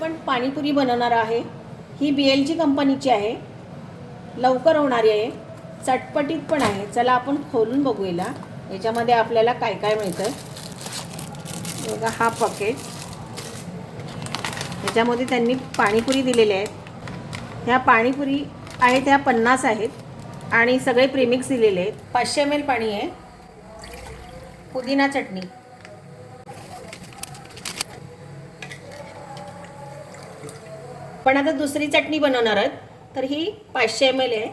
आपण पाणीपुरी बनवणार आहे। ही BLG कंपनीची आहे, लवकर होणारी आहे, चटपटीत पण आहे। चला आपण खोलून बघूया याच्यामध्ये आपल्याला काय काय मिळतं। बघा हा पॅकेट, याच्यामध्ये त्यांनी पाणीपुरी दिलेले आहेत। ह्या पाणीपुरी आहेत त्या 50 आहेत आणि सगळे प्रीमिक्स दिलेले आहेत। 500 ml पाणी आहे, पुदिना चटणी, पण आता दुसरी चटणी बनवणार आहोत तर ही 500 ml आहे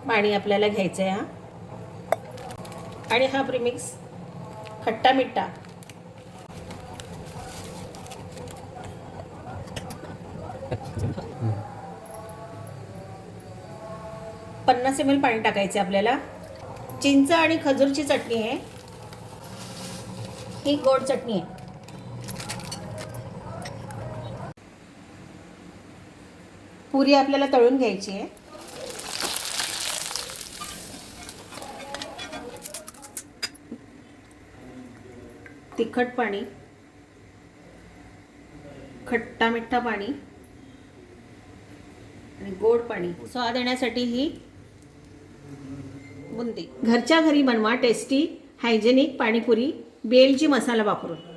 पाणी आपल्याला घ्यायचं आहे। आणि हा प्रीमिक्स खट्टा मिठा, पन्नास ml पाणी टाकायचं आपल्याला। चिंच आणि खजूरची चटणी आहे, ही गोड चटणी आहे। पुरी आपल्याला तळून घ्यायची आहे। तिखट पाणी, खट्टा मिठा पाणी आणि गोड पाणी, स्वाद येण्यासाठी ही बुंदी। घरच्या घरी बनवा टेस्टी हायजेनिक पाणीपुरी BLG मसाला वापरून।